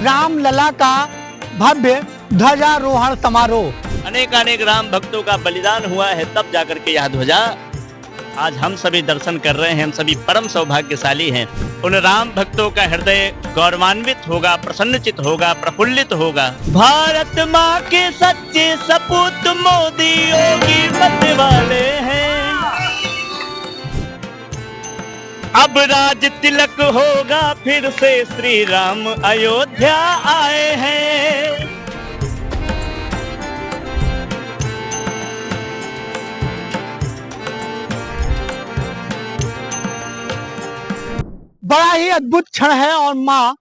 रामलला का भव्य ध्वजारोहण समारोह। अनेक राम भक्तों का बलिदान हुआ है, तब जाकर के यह ध्वजा आज हम सभी दर्शन कर रहे हैं। हम सभी परम सौभाग्यशाली हैं। उन राम भक्तों का हृदय गौरवान्वित होगा, प्रसन्नचित होगा, प्रफुल्लित होगा। भारत माँ के सच्चे सपूत मोदी योगी मत वाले हैं। अब राज तिलक होगा फिर से, श्री राम अयोध्या आए हैं। बड़ा ही अद्भुत क्षण है और माँ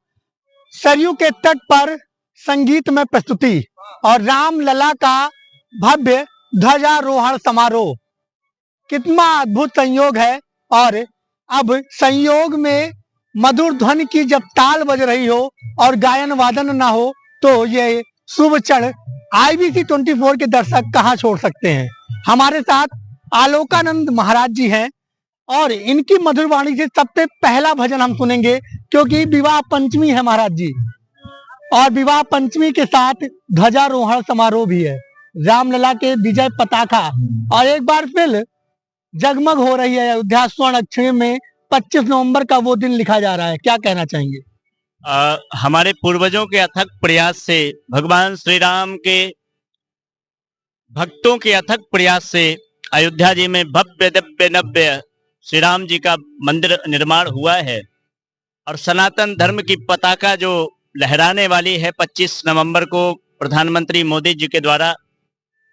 सरयू के तट पर संगीत में प्रस्तुति और रामलला का भव्य ध्वजारोहण समारोह। कितना अद्भुत संयोग है। और अब संयोग में मधुर ध्वनि की जब ताल बज रही हो और गायन वादन ना हो तो ये शुभ क्षण IBC 24 के दर्शक कहाँ छोड़ सकते हैं। हमारे साथ आलोकानंद महाराज जी हैं और इनकी मधुर वाणी से सबसे पहला भजन हम सुनेंगे, क्योंकि विवाह पंचमी है महाराज जी, और विवाह पंचमी के साथ ध्वजारोहण समारोह भी है। रामलला के विजय पताका और एक बार फिर जगमग हो रही है अयोध्या स्वर्ण अक्षर में। 25 नवंबर का वो दिन लिखा जा रहा है, क्या कहना चाहेंगे? हमारे पूर्वजों के अथक प्रयास से, भगवान श्री राम के भक्तों के अथक प्रयास से अयोध्या जी में भव्य दिव्य नव्य श्री राम जी का मंदिर निर्माण हुआ है। और सनातन धर्म की पताका जो लहराने वाली है 25 नवंबर को प्रधानमंत्री मोदी जी के द्वारा,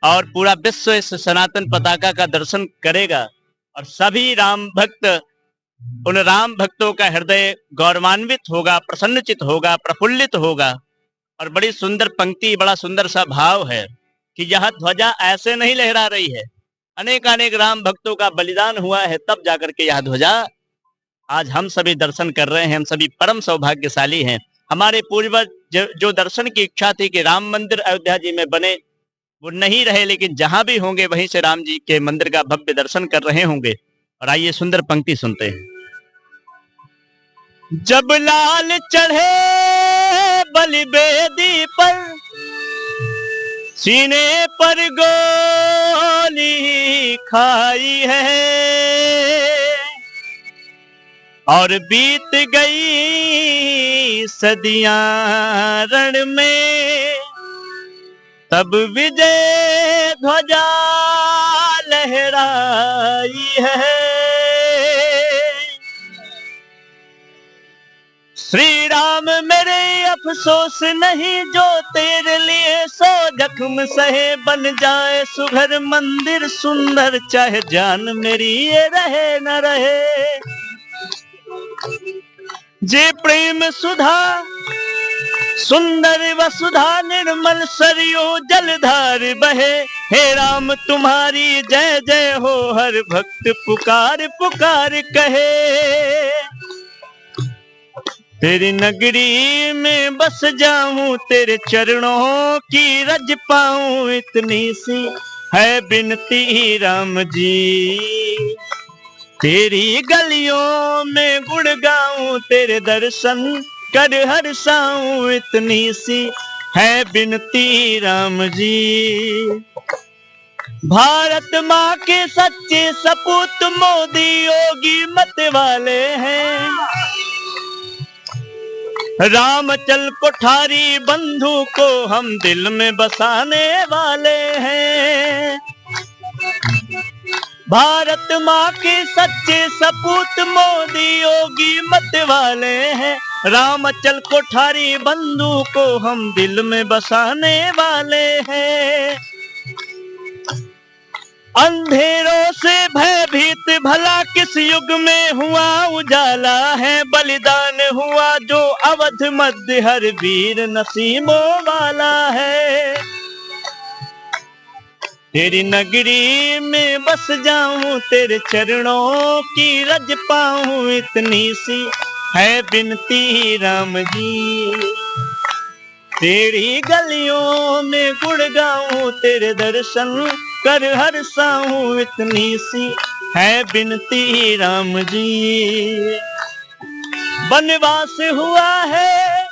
और पूरा विश्व इस सनातन पताका का दर्शन करेगा। और सभी राम भक्त, उन राम भक्तों का हृदय गौरवान्वित होगा, प्रसन्नचित होगा, प्रफुल्लित होगा। और बड़ी सुंदर पंक्ति, बड़ा सुंदर सा भाव है कि यह ध्वजा ऐसे नहीं लहरा रही है। अनेक राम भक्तों का बलिदान हुआ है, तब जाकर के यह ध्वजा आज हम सभी दर्शन कर रहे हैं। हम सभी परम सौभाग्यशाली हैं। हमारे पूर्वज जो दर्शन की इच्छा थी कि राम मंदिर अयोध्या जी में बने, वो नहीं रहे, लेकिन जहां भी होंगे वहीं से राम जी के मंदिर का भव्य दर्शन कर रहे होंगे। और आइए सुंदर पंक्ति सुनते हैं। जब लाल चढ़े बलि बेदी पर, सीने पर गोली खाई है, और बीत गई सदियां रण में, तब विजय ध्वजा लहराई है। श्री राम मेरे अफसोस नहीं जो तेरे लिए 100 जख्म सहे, बन जाए सुघर मंदिर सुंदर, चाहे जान मेरी ये रहे न रहे। जे प्रेम सुधा सुंदर वसुधा निर्मल सरयू जलधार बहे, हे राम तुम्हारी जय जय हो, हर भक्त पुकार पुकार कहे। तेरी नगरी में बस जाऊं, तेरे चरणों की रज पाऊं, इतनी सी है बिनती राम जी। तेरी गलियों में गुण गाऊं, तेरे दर्शन कर हर्षाऊं, इतनी सी है बिनती राम जी। भारत माँ के सच्चे सपूत मोदी योगी मत वाले हैं। राम चल कोठारी बंधु को हम दिल में बसाने वाले हैं। भारत माँ के सच्चे सपूत मोदी योगी मत वाले हैं। राम चल कोठारी बंधु को हम दिल में बसाने वाले हैं। अंधेरों से भयभीत भला किस युग में हुआ उजाला है, बलिदान हुआ जो अवध मध्य हर वीर नसीबों वाला है। तेरी नगरी में बस जाऊं, तेरे चरणों की रज पाऊं, इतनी सी है बिनती राम जी। तेरी गलियों में गुण गाऊं, तेरे दर्शन कर हर्षाऊं, इतनी सी है बिनती राम जी। वनवास हुआ है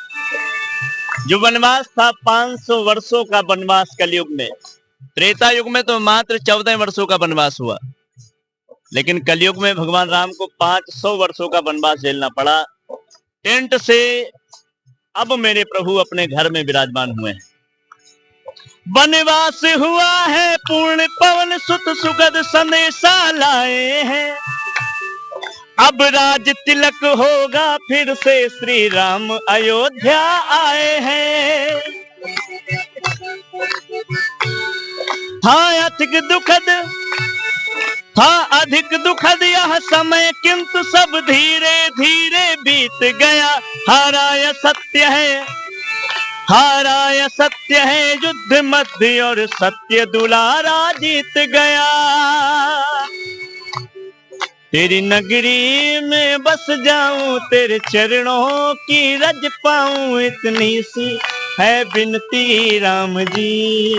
जो वनवास था 500 वर्षों का वनवास कलयुग में। त्रेता युग में तो मात्र 14 वर्षों का वनवास हुआ, लेकिन कलयुग में भगवान राम को 500 वर्षों का वनवास झेलना पड़ा। टेंट से अब मेरे प्रभु अपने घर में विराजमान हुए हैं। वनवास हुआ है पूर्ण, पवन सुत सुगद संदेशा लाए हैं। अब राज तिलक होगा फिर से, श्री राम अयोध्या आए हैं। था अधिक दुखद यह समय, किंतु सब धीरे धीरे बीत गया। हाराय सत्य है युद्ध मध्य, और सत्य दुलारा जीत गया। तेरी नगरी में बस जाऊं, तेरे चरणों की रज पाऊं, इतनी सी है विनती राम जी।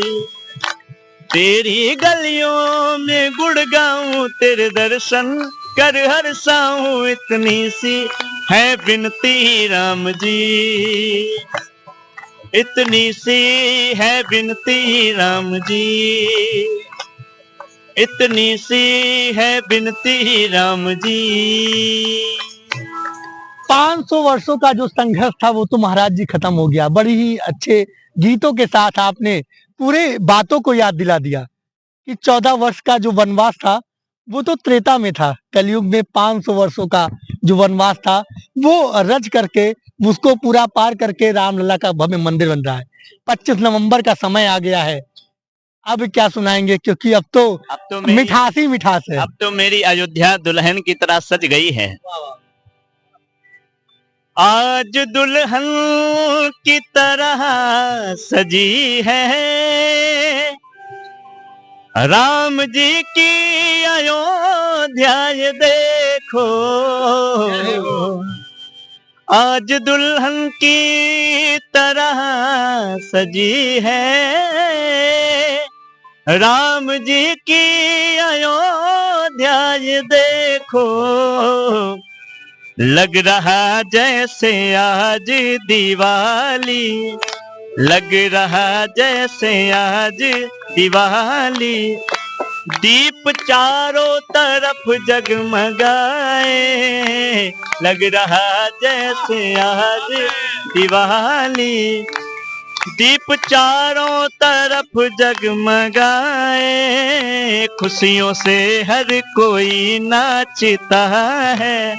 तेरी गलियों में गुड़ गाऊं, तेरे दर्शन कर हर्षाऊं, इतनी सी है विनती राम जी। इतनी सी है विनती राम जी। इतनी सी है विनती राम जी। 500 वर्षों का जो संघर्ष था वो तो महाराज जी खत्म हो गया। बड़ी ही अच्छे गीतों के साथ आपने पूरे बातों को याद दिला दिया कि 14 वर्ष का जो वनवास था वो तो त्रेता में था। कलयुग में 500 वर्षों का जो वनवास था वो रच करके उसको पूरा पार करके रामलला का भव्य मंदिर बन रहा है। 25 नवंबर का समय आ गया है। अब क्या सुनाएंगे, क्योंकि अब तो मिठास ही मिठास है। अब तो मेरी अयोध्या दुल्हन की तरह सज गई है। आज दुल्हन की तरह सजी है, राम जी की अयोध्या ये देखो। आज दुल्हन की तरह सजी है, राम जी की अयोध्या ये देखो। लग रहा जैसे आज दिवाली, लग रहा जैसे आज दिवाली। दीप चारों तरफ जगमगाए, लग रहा जैसे आज दिवाली। दीप चारों तरफ जगमगाए, खुशियों से हर कोई नाचता है,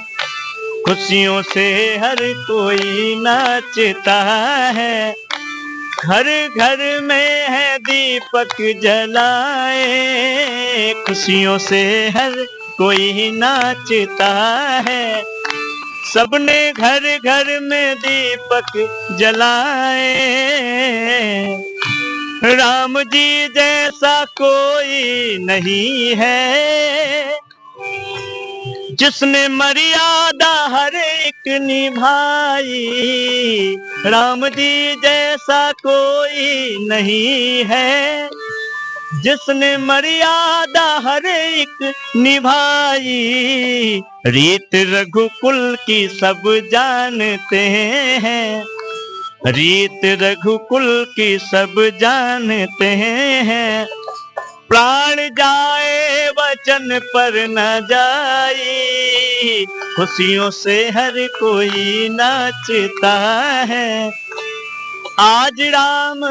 खुशियों से हर कोई नाचता है। घर घर में है दीपक जलाए, खुशियों से हर कोई नाचता है। सबने घर घर में दीपक जलाए, राम जी जैसा कोई नहीं है, जिसने मर्यादा हर एक निभाई। राम जी जैसा कोई नहीं है, जिसने मर्यादा हर एक निभाई। रीत रघुकुल की सब जानते हैं, रीत रघुकुल की सब जानते हैं। प्राण जाए वचन पर न जाई, खुशियों से हर कोई नाचता है। आज राम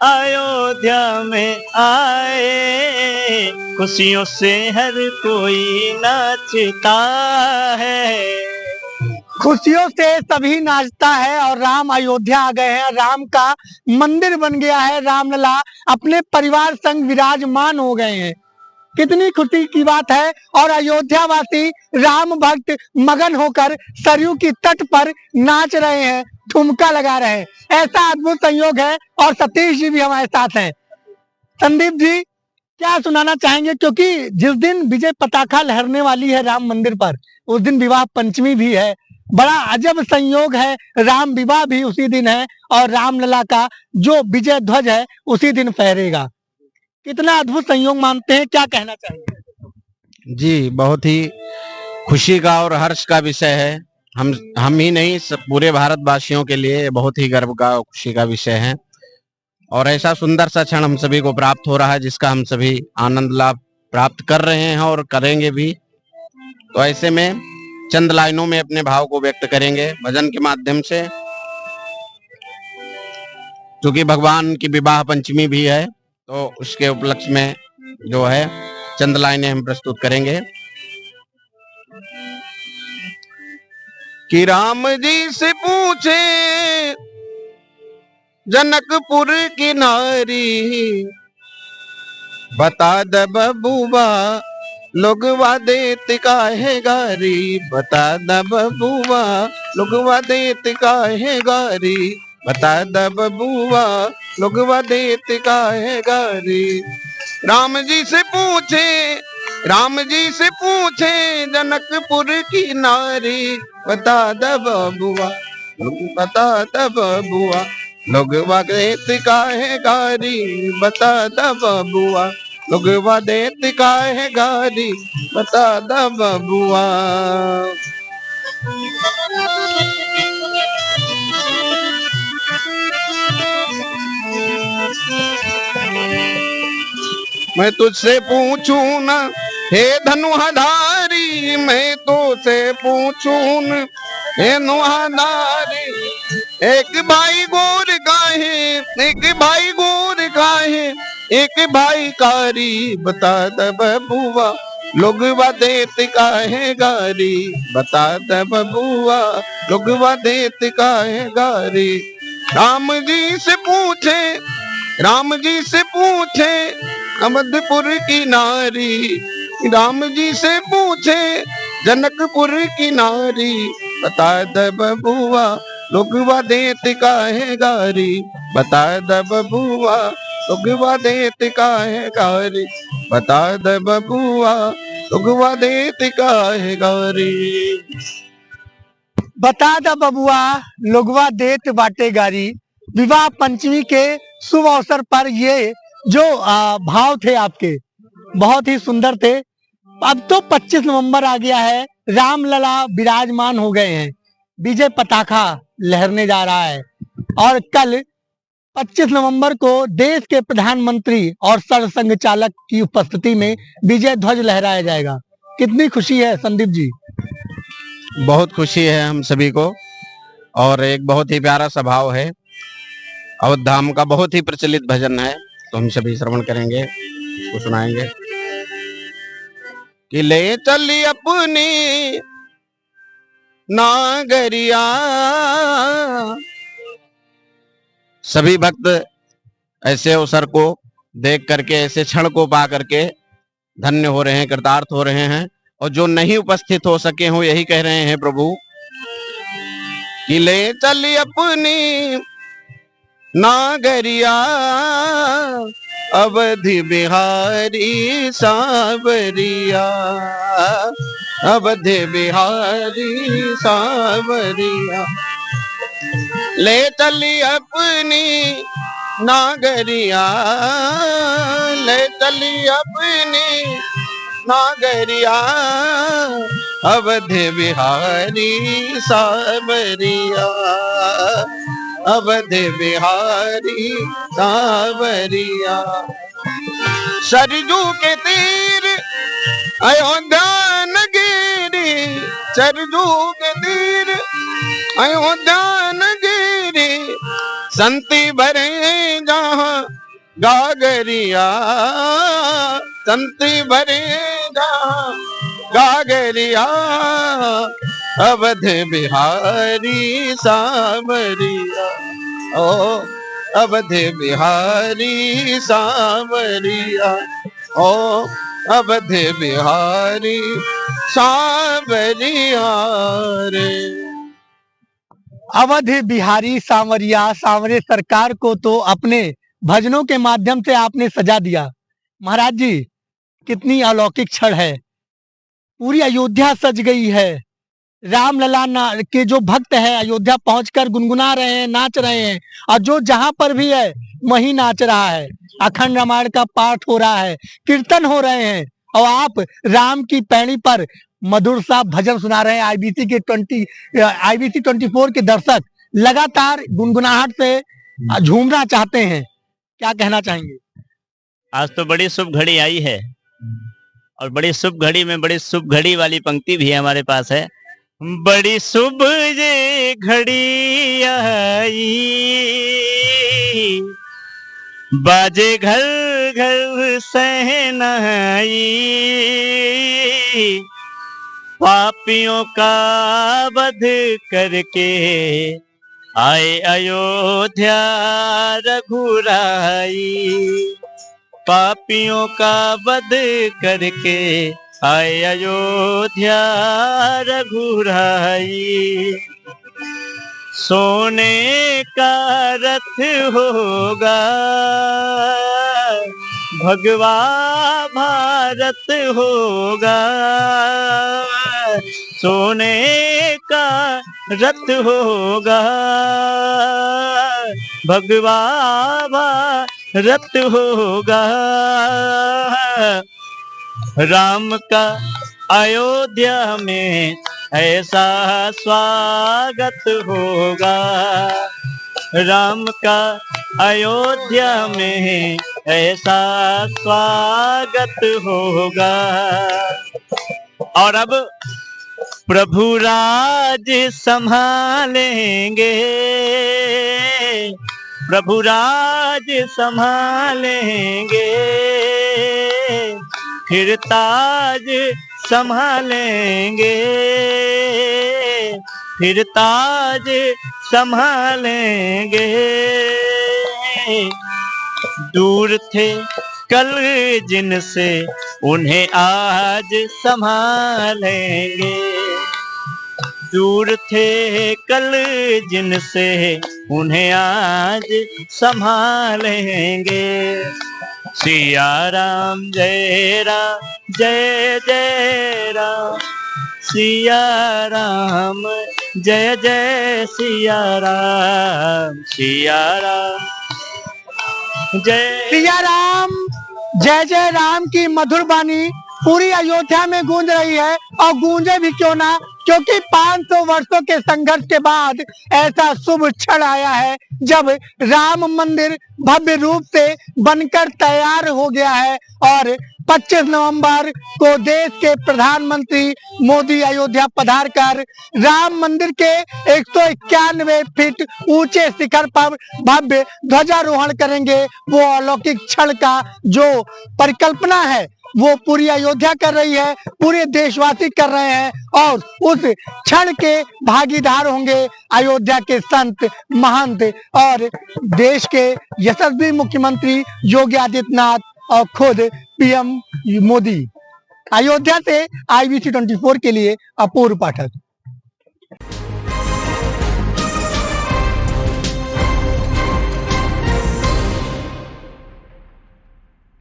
अयोध्या में आए, खुशियों से हर कोई नाचता है। खुशियों से सभी नाचता है और राम अयोध्या आ गए हैं। राम का मंदिर बन गया है। रामलला अपने परिवार संग विराजमान हो गए हैं। कितनी खुशी की बात है। और अयोध्या वासी राम भक्त मगन होकर सरयू की तट पर नाच रहे हैं, ठुमका लगा रहे हैं। ऐसा अद्भुत संयोग है। और सतीश जी भी हमारे साथ हैं। संदीप जी क्या सुनाना चाहेंगे, क्योंकि जिस दिन विजय पताका लहरने वाली है राम मंदिर पर, उस दिन विवाह पंचमी भी है। बड़ा अजब संयोग है। राम विवाह भी उसी दिन है और रामलला का जो विजय ध्वज है उसी दिन फहरेगा। कितना अद्भुत संयोग मानते हैं, क्या कहना चाहेंगे? जी, बहुत ही खुशी का और हर्ष का विषय है। हम ही नहीं, सब पूरे भारतवासियों के लिए ये बहुत ही गर्व का, खुशी का विषय है। और ऐसा सुंदर सा क्षण हम सभी को प्राप्त हो रहा है, जिसका हम सभी आनंद लाभ प्राप्त कर रहे हैं और करेंगे भी। तो ऐसे में चंद लाइनों में अपने भाव को व्यक्त करेंगे भजन के माध्यम से। क्योंकि भगवान की विवाह पंचमी भी है, तो उसके उपलक्ष्य में जो है चंद लाइनें हम प्रस्तुत करेंगे। कि राम जी से पूछे जनकपुर की नारी, बता द बबुआ लोगवा देत काहे गारी, बता द बबुआ लोगवा देत काहे गारी, बता द बबुआ लोगवा देत काहे गारी। राम जी से पूछे, राम जी से पूछे जनकपुर की नारी, बता द बबुआ, बता द बबुआ लोगवा देत काहे गारी, बता द बबुआ लोगवा देत काहे गारी, बता द बबुआ। मैं तुझसे पूछूं न हे धनुधारी, मैं तो से पूछूं न हे नुहाधारी, एक भाई गोर काहे, एक भाई गोर काहे, एक भाई कारी, बता द बबुआ लोगवा देत काहे गारी, बता द बबुआ लोगवा देत काहे गारी। राम जी से पूछे, राम जी से पूछे अवधपुर की नारी, राम जी से पूछे जनकपुर की नारी, बता द बबुआ लोगवा देत काहे गारी, बता द बबुआ लोगवा देत काहे गारी, बता द बबुआ लोगवा देत काहे गारी। बता द बबुआ लोगवा देत बाटे गारी। विवाह पंचमी के शुभ अवसर पर ये जो भाव थे आपके बहुत ही सुंदर थे। अब तो 25 नवंबर आ गया है, रामलला विराजमान हो गए हैं, विजय पताका लहरने जा रहा है और कल 25 नवंबर को देश के प्रधानमंत्री और सरसंघ चालक की उपस्थिति में विजय ध्वज लहराया जाएगा। कितनी खुशी है संदीप जी। बहुत खुशी है हम सभी को, और एक बहुत ही प्यारा स्वभाव है। अवध धाम का बहुत ही प्रचलित भजन है, तो हम सभी श्रवण करेंगे, उसको सुनाएंगे। कि ले चली अपनी नागरिया, सभी भक्त ऐसे अवसर को देख करके, ऐसे क्षण को पा करके धन्य हो रहे हैं, कृतार्थ हो रहे हैं। और जो नहीं उपस्थित हो सके हो, यही कह रहे हैं प्रभु कि ले चली अपनी नागरिया, अवधि बिहारी सांवरिया, अवधि बिहारी सांवरिया, ले चली अपनी नागरिया, ले चली अपनी नागरिया, अवधि बिहारी सांवरिया, अवधि बिहारी सांवरिया। सरजू के तीर अयोध्या नगरी, सरजू के तीर अयोध्या नगरी, संती भरे जहाँ गागरिया, संती भरे जहाँ गागरिया, अवधि बिहारी सांवरिया, ओ अवधि बिहारी सांवरिया, ओ अवधि बिहारी सांवरिया रे। अवधि बिहारी सांवरिया, सांवरे सरकार को तो अपने भजनों के माध्यम से आपने सजा दिया। महाराज जी, कितनी अलौकिक क्षण है, पूरी अयोध्या सज गई है। रामलला के जो भक्त है अयोध्या पहुंचकर गुनगुना रहे हैं, नाच रहे हैं, और जो जहां पर भी है वहीं नाच रहा है। अखंड रामायण का पाठ हो रहा है, कीर्तन हो रहे हैं, और आप राम की पैड़ी पर मधुर सा भजन सुना रहे हैं। आईबीसी 24 के दर्शक लगातार गुनगुनाहट से झूमना चाहते हैं, क्या कहना चाहेंगे? आज तो बड़ी शुभ घड़ी आई है और बड़ी शुभ घड़ी में बड़ी शुभ घड़ी वाली पंक्ति भी हमारे पास है। बड़ी शुभ ये घड़ी आई, बाजे घर घर सहनाई, पापियों का वध करके आए अयोध्या रघुराई, पापियों का वध करके आए अयोध्या रघुराई। सोने का रथ होगा भगवा भारत होगा, सोने का रथ होगा भगवा भारत होगा, राम का अयोध्या में ऐसा स्वागत होगा, राम का अयोध्या में ऐसा स्वागत होगा। और अब प्रभु राज संभालेंगे, प्रभु राज संभालेंगे, फिर ताज संभालेंगे, फिर ताज संभालेंगे। दूर थे कल जिनसे उन्हें आज संभालेंगे, दूर थे कल जिनसे उन्हें आज संभालेंगे। सिया राम जय राम जय जय राम, सिया राम जय जय सिया राम, सिया राम जय सिया राम जय जय राम की मधुर वाणी पूरी अयोध्या में गूंज रही है। और गूंजे भी क्यों ना, क्योंकि 500 वर्षों के संघर्ष के बाद ऐसा शुभ क्षण आया है जब राम मंदिर भव्य रूप से बनकर तैयार हो गया है। और 25 नवंबर को देश के प्रधानमंत्री मोदी अयोध्या पधार कर राम मंदिर के 191 फीट ऊंचे शिखर पर भव्य ध्वजारोहण करेंगे। वो अलौकिक क्षण का जो परिकल्पना है वो पूरी अयोध्या कर रही है, पूरे देशवासी कर रहे हैं। और उस क्षण के भागीदार होंगे अयोध्या के संत महंत और देश के यशस्वी मुख्यमंत्री योगी आदित्यनाथ और खुद पीएम मोदी। अयोध्या से आईबीसी 24 के लिए अपूर्व पाठक।